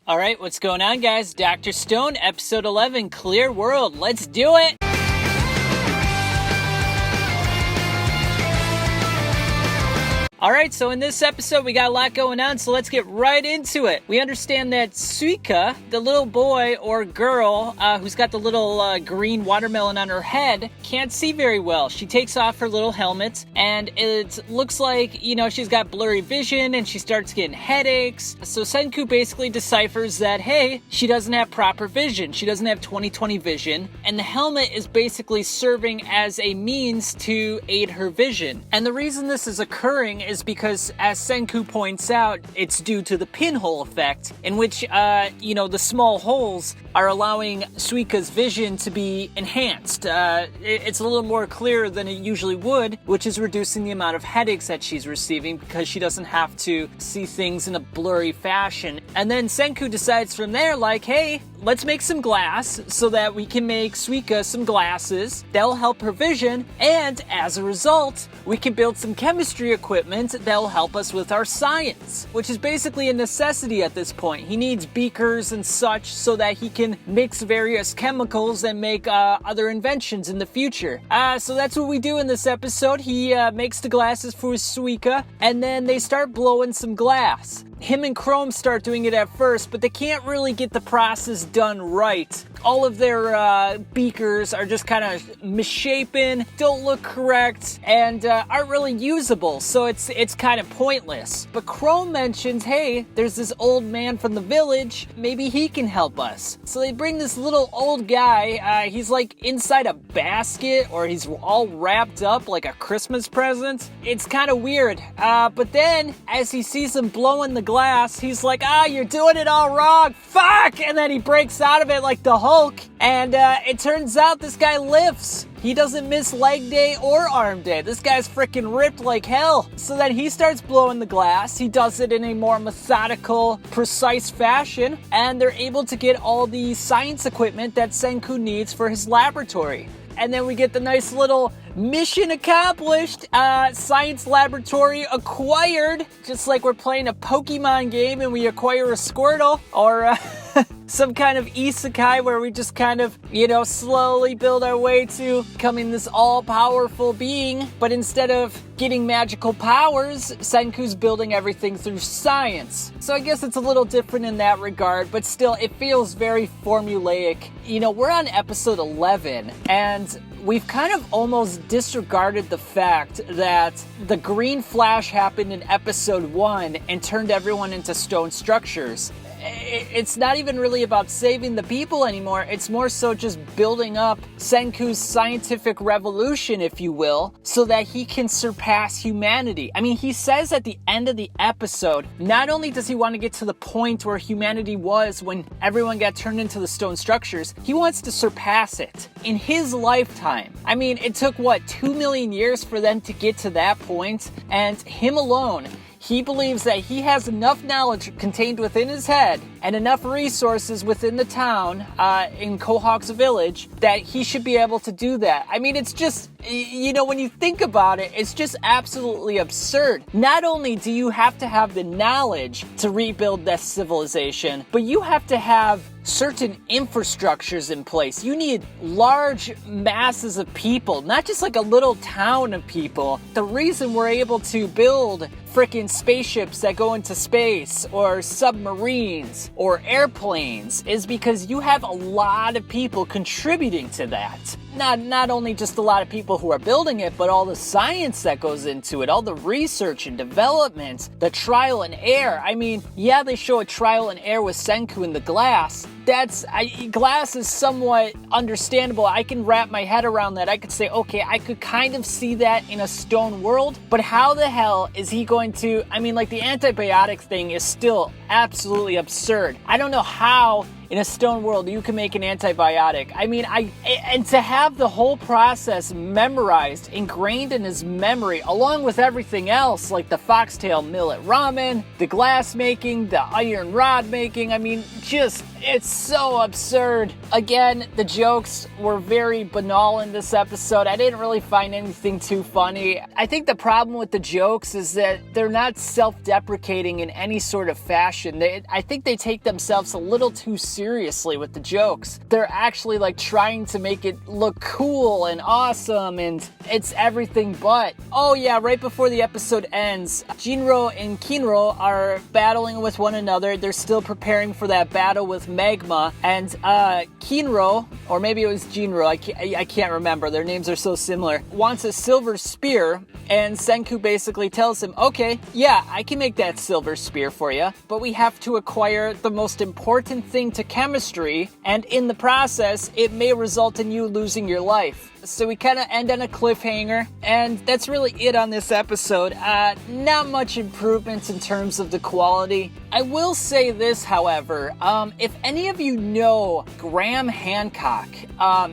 All right, what's going on, guys? Dr. Stone, episode 11, Clear World. Let's do it! All right, so in this episode, we got a lot going on, so let's get right into it. We understand that Suika, the little boy or girl who's got the little green watermelon on her head, can't see very well. She takes off her little helmet, and it looks like, she's got blurry vision, and she starts getting headaches. So Senku basically deciphers that, hey, she doesn't have proper vision. She doesn't have 20/20 vision, and the helmet is basically serving as a means to aid her vision. And the reason this is occurring is because, as Senku points out, it's due to the pinhole effect, in which, the small holes are allowing Suika's vision to be enhanced. It's a little more clear than it usually would, which is reducing the amount of headaches that she's receiving because she doesn't have to see things in a blurry fashion. And then Senku decides from there, like, hey, let's make some glass so that we can make Suika some glasses. That'll help her vision, and as a result, we can build some chemistry equipment that'll help us with our science, which is basically a necessity at this point. He needs beakers and such so that he can mix various chemicals and make other inventions in the future. So that's what we do in this episode. He makes the glasses for Suika, and then they start blowing some glass. Him and Chrome start doing it at first, but they can't really get the process done right. All of their beakers are just kind of misshapen, don't look correct, and aren't really usable, so it's kind of pointless. But Chrome mentions, hey, there's this old man from the village, maybe he can help us. So they bring this little old guy, he's like inside a basket, or he's all wrapped up like a Christmas present. It's kind of weird, but then as he sees him blowing the glass, he's like, you're doing it all wrong, fuck! And then he breaks out of it like the Hulk, and it turns out this guy lifts. He doesn't miss leg day or arm day. This guy's freaking ripped like hell. So then he starts blowing the glass. He does it in a more methodical, precise fashion, and they're able to get all the science equipment that Senku needs for his laboratory. And then we get the nice little mission accomplished, science laboratory acquired, just like we're playing a Pokemon game and we acquire a Squirtle, or some kind of isekai where we just kind of, slowly build our way to becoming this all-powerful being. But instead of getting magical powers, Senku's building everything through science. So I guess it's a little different in that regard, but still, it feels very formulaic. We're on episode 11, and we've kind of almost disregarded the fact that the green flash happened in episode 1 and turned everyone into stone structures. It's not even really about saving the people anymore. It's more so just building up Senku's scientific revolution, if you will, so that he can surpass humanity. I mean, he says at the end of the episode, not only does he want to get to the point where humanity was when everyone got turned into the stone structures, he wants to surpass it in his lifetime. I mean, it took, 2 million years for them to get to that point, and him alone, he believes that he has enough knowledge contained within his head and enough resources within the town, in Kohawk's village, that he should be able to do that. I mean, it's just, when you think about it, it's just absolutely absurd. Not only do you have to have the knowledge to rebuild this civilization, but you have to have certain infrastructures in place. You need large masses of people, not just like a little town of people. The reason we're able to build freaking spaceships that go into space, or submarines, or airplanes, is because you have a lot of people contributing to that. Not only just a lot of people who are building it, but all the science that goes into it, all the research and development, the trial and error. I mean, yeah, they show a trial and error with Senku in the glass. Glass is somewhat understandable. I can wrap my head around that. I could say, okay, I could kind of see that in a stone world, but how the hell is he going to, the antibiotic thing is still absolutely absurd. I don't know how in a stone world you can make an antibiotic. And to have the whole process memorized, ingrained in his memory, along with everything else, like the foxtail millet ramen, the glass making, the iron rod making, it's so absurd. Again, the jokes were very banal in this episode. I didn't really find anything too funny. I think the problem with the jokes is that they're not self-deprecating in any sort of fashion. I think they take themselves a little too seriously with the jokes. They're actually like trying to make it look cool and awesome, and it's everything but. Oh yeah, right before the episode ends, Jinro and Kinro are battling with one another. They're still preparing for that battle with Magma, and Kinro, or maybe it was Jinro, I can't remember, their names are so similar, wants a silver spear, and Senku basically tells him, okay, yeah, I can make that silver spear for you, but we have to acquire the most important thing to chemistry, and in the process, it may result in you losing your life. So we kind of end on a cliffhanger, and that's really it on this episode. Not much improvements in terms of the quality. I will say this, however, if any of you know Graham Hancock,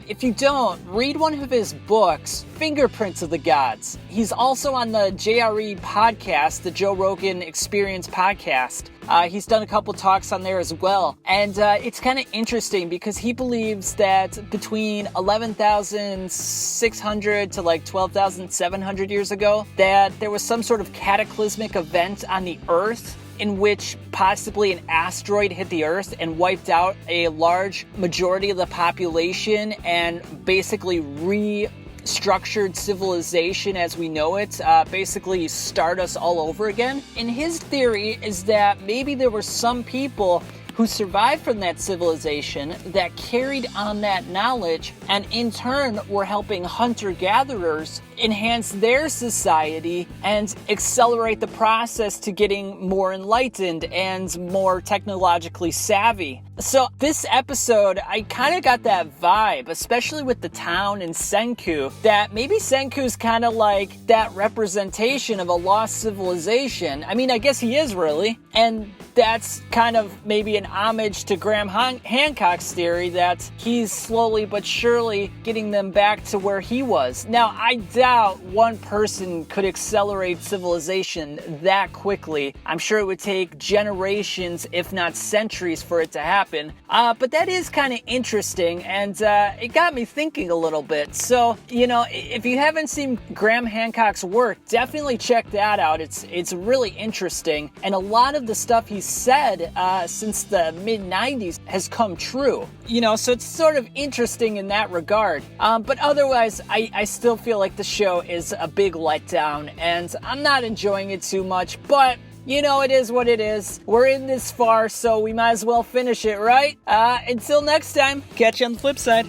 if you don't, read one of his books, Fingerprints of the Gods. He's also on the JRE podcast, the Joe Rogan Experience podcast. He's done a couple talks on there as well. And it's kind of interesting because he believes that between 11,600 to like 12,700 years ago, that there was some sort of cataclysmic event on the Earth in which possibly an asteroid hit the Earth and wiped out a large majority of the population and basically restructured civilization as we know it, basically start us all over again. And his theory is that maybe there were some people who survived from that civilization that carried on that knowledge and in turn were helping hunter-gatherers enhance their society and accelerate the process to getting more enlightened and more technologically savvy. So this episode, I kind of got that vibe, especially with the town and Senku, that maybe Senku's kind of like that representation of a lost civilization. I mean, I guess he is really. And that's kind of maybe an homage to Graham Hancock's theory that he's slowly but surely getting them back to where he was. Now, I doubt one person could accelerate civilization that quickly. I'm sure it would take generations, if not centuries, for it to happen. But that is kind of interesting, and it got me thinking a little bit. So, you know, if you haven't seen Graham Hancock's work, definitely check that out. It's really interesting, and a lot of the stuff he said since the mid-90s has come true. You know, so it's sort of interesting in that regard. But otherwise, I still feel like the show is a big letdown, and I'm not enjoying it too much, but you know, it is what it is. We're in this far, so we might as well finish it, right? Until next time, catch you on the flip side.